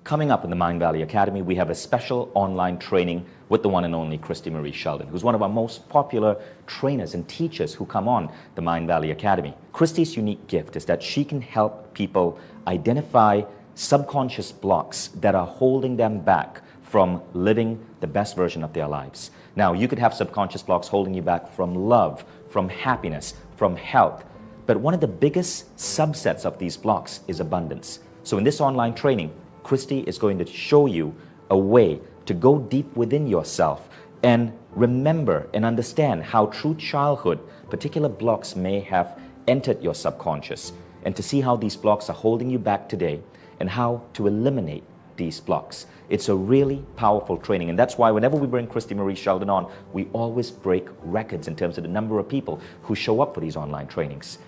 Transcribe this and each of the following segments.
Coming up in the Mind Valley Academy, we have a special online training with the one and only Christine Marie Sheldon, who's one of our most popular trainers and teachers who come on the Mind Valley Academy. Christie's unique gift is that she can help people identify subconscious blocks that are holding them back from living the best version of their lives. Now, you could have subconscious blocks holding you back from love, from happiness, from health. But one of the biggest subsets of these blocks is abundance. So in this online training, Christie is going to show you a way to go deep within yourself and remember and understand how through childhood, particular blocks may have entered your subconscious, and to see how these blocks are holding you back today and how to eliminate these blocks. It's a really powerful training, and that's why whenever we bring Christine Marie Sheldon on, we always break records in terms of the number of people who show up for these online trainings.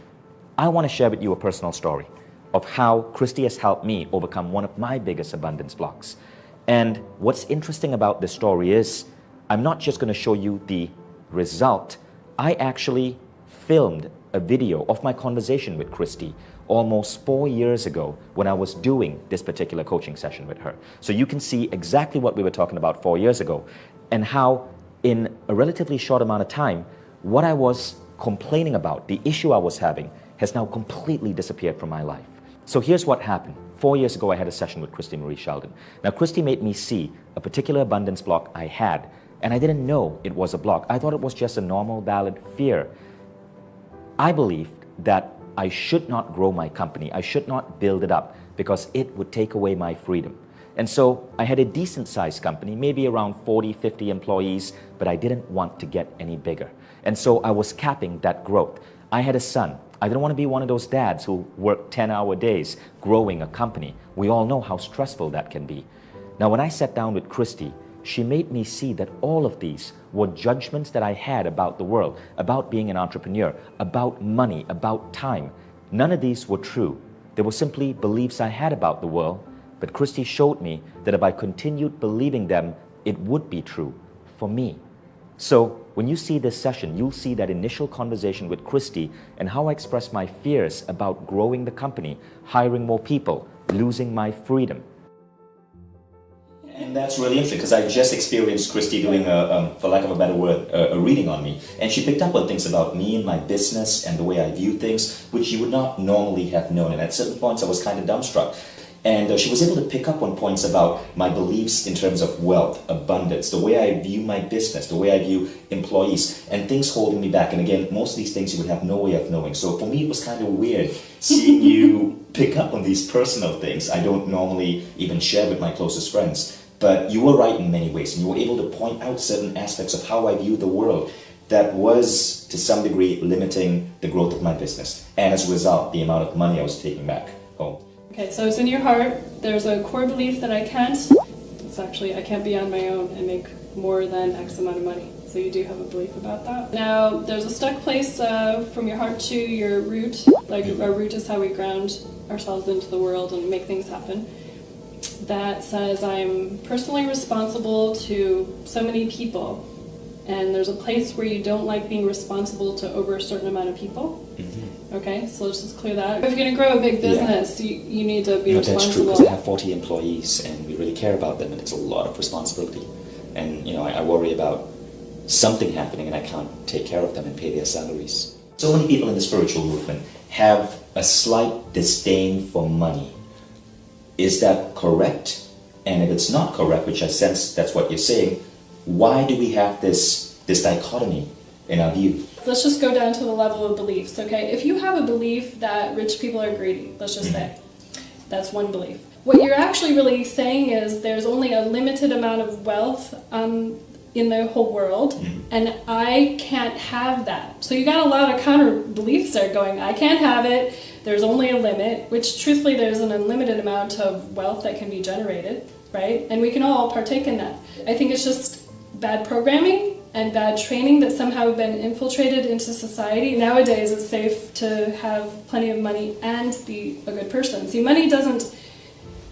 I want to share with you a personal story of how Christie has helped me overcome one of my biggest abundance blocks. And what's interesting about this story is, I'm not just going to show you the result. I actually filmed a video of my conversation with Christie almost 4 years ago when I was doing this particular coaching session with her. So you can see exactly what we were talking about 4 years ago, and how in a relatively short amount of time, what I was complaining about, the issue I was having, has now completely disappeared from my life. So here's what happened. 4 years ago, I had a session with Christine Marie Sheldon. Now, Christie made me see a particular abundance block I had, and I didn't know it was a block. I thought it was just a normal, valid fear. I believed that I should not grow my company. I should not build it up because it would take away my freedom. And so I had a decent sized company, maybe around 40, 50 employees, but I didn't want to get any bigger. And so I was capping that growth. I had a son. I didn't want to be one of those dads who work 10-hour days growing a company. We all know how stressful that can be. Now, when I sat down with Christie, she made me see that all of these were judgments that I had about the world, about being an entrepreneur, about money, about time. None of these were true. They were simply beliefs I had about the world, but Christie showed me that if I continued believing them, it would be true for me. So when you see this session, you'll see that initial conversation with Christie and how I expressed my fears about growing the company, hiring more people, losing my freedom. And that's really interesting because I just experienced Christie doing, for lack of a better word, a reading on me. And she picked up on things about me and my business and the way I view things, which you would not normally have known. And at certain points, I was kind of dumbstruck. And she was able to pick up on points about my beliefs in terms of wealth, abundance, the way I view my business, the way I view employees, and things holding me back. And again, most of these things you would have no way of knowing. So for me, it was kind of weird seeing you pick up on these personal things I don't normally even share with my closest friends. But you were right in many ways, and you were able to point out certain aspects of how I view the world that was, to some degree, limiting the growth of my business. And as a result, the amount of money I was taking back home. Okay, so it's in your heart. There's a core belief that I can't be on my own and make more than X amount of money. So you do have a belief about that. Now, there's a stuck place from your heart to your root. Like our root is how we ground ourselves into the world and make things happen. That says I'm personally responsible to so many people. And there's a place where you don't like being responsible to over a certain amount of people. Mm-hmm. Okay, so let's just clear that. If you're going to grow a big business, you need to be responsible. That's true, because I have 40 employees and we really care about them, and it's a lot of responsibility. And I worry about something happening and I can't take care of them and pay their salaries. So many people in the spiritual movement have a slight disdain for money. Is that correct? And if it's not correct, which I sense that's what you're saying, why do we have this dichotomy in our view? Let's just go down to the level of beliefs, okay? If you have a belief that rich people are greedy, let's just say, that's one belief. What you're actually really saying is there's only a limited amount of wealth in the whole world, and I can't have that. So you got a lot of counter beliefs there going, I can't have it, there's only a limit, which truthfully there's an unlimited amount of wealth that can be generated, right? And we can all partake in that. I think it's just bad programming and bad training that somehow have been infiltrated into society. Nowadays it's safe to have plenty of money and be a good person. See, money doesn't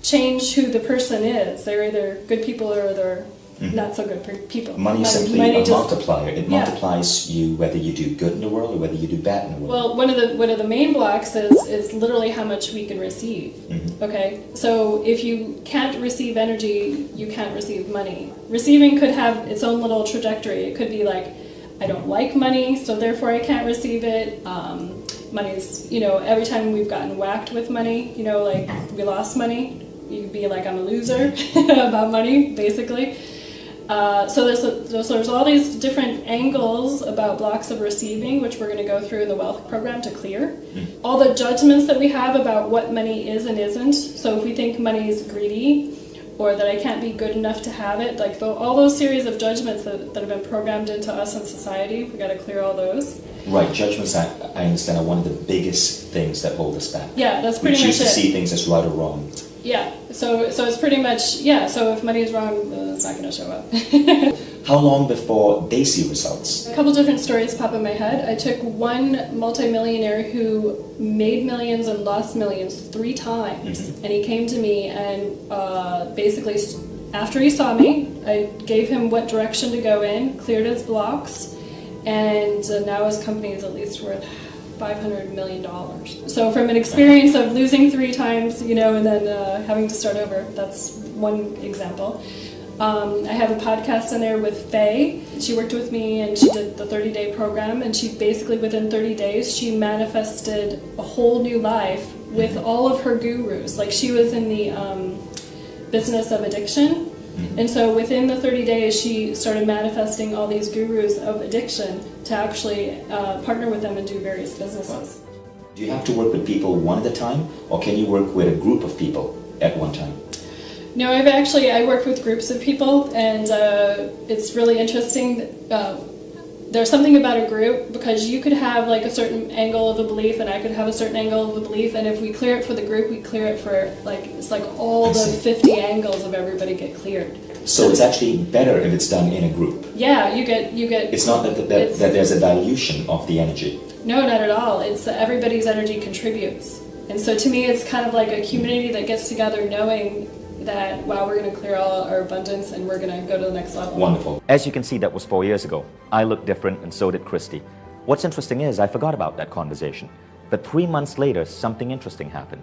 change who the person is. They're either good people or they're not so good for people. Money is simply money a multiplier. It Yeah. multiplies you whether you do good in the world or whether you do bad in the world. Well, one of the main blocks is literally how much we can receive. Okay, so if you can't receive energy, you can't receive money. Receiving could have its own little trajectory. It could be like, I don't like money, so therefore I can't receive it. Money's, every time we've gotten whacked with money, like we lost money, you could be like, I'm a loser about money, basically. So there's all these different angles about blocks of receiving, which we're going to go through in the wealth program to clear. All the judgments that we have about what money is and isn't. So if we think money is greedy, or that I can't be good enough to have it, like all those series of judgments that have been programmed into us in society, we got to clear all those. Right, judgments, I understand, are one of the biggest things that hold us back. Yeah, that's pretty much it. We choose to see things as right or wrong. Yeah, so it's pretty much, yeah, so if money is wrong, it's not going to show up. How long before they see results? A couple different stories pop in my head. I took one multimillionaire who made millions and lost millions 3 times, and he came to me and basically after he saw me, I gave him what direction to go in, cleared his blocks, and now his company is at least worth $500 million. So from an experience of losing 3 times, and then having to start over, that's one example. I have a podcast in there with Faye. She worked with me and she did the 30-day program, and she basically within 30 days she manifested a whole new life with all of her gurus. Like she was in the business of addiction, and so within the 30 days she started manifesting all these gurus of addiction to actually partner with them and do various businesses. Do you have to work with people one at a time, or can you work with a group of people at one time? No, I work with groups of people, and it's really interesting. There's something about a group, because you could have like a certain angle of a belief and I could have a certain angle of a belief, and if we clear it for the group, we clear it for it's like all the 50 angles of everybody get cleared. So it's actually better if it's done in a group. Yeah, you get. It's not that there's a dilution of the energy. No, not at all. It's everybody's energy contributes, and so to me, it's kind of like a community that gets together, knowing that, wow, we're going to clear all our abundance and we're going to go to the next level. Wonderful. As you can see, that was 4 years ago. I looked different, and so did Christie. What's interesting is I forgot about that conversation. But 3 months later, something interesting happened.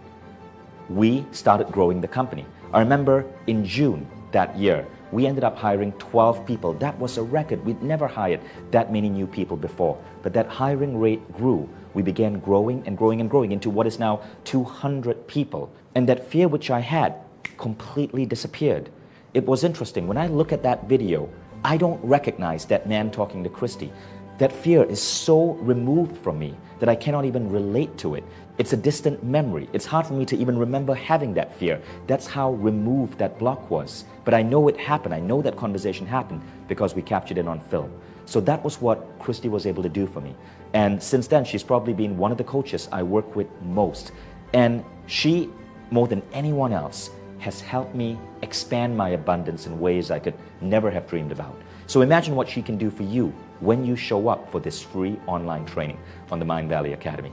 We started growing the company. I remember in June that year, we ended up hiring 12 people. That was a record. We'd never hired that many new people before. But that hiring rate grew. We began growing and growing and growing into what is now 200 people. And that fear which I had completely disappeared. It was interesting. When I look at that video, I don't recognize that man talking to Christie. That fear is so removed from me that I cannot even relate to it. It's a distant memory. It's hard for me to even remember having that fear. That's how removed that block was. But I know it happened. I know that conversation happened because we captured it on film. So that was what Christie was able to do for me. And since then, she's probably been one of the coaches I work with most. And she, more than anyone else, has helped me expand my abundance in ways I could never have dreamed about. So imagine what she can do for you when you show up for this free online training on the Mind Valley Academy.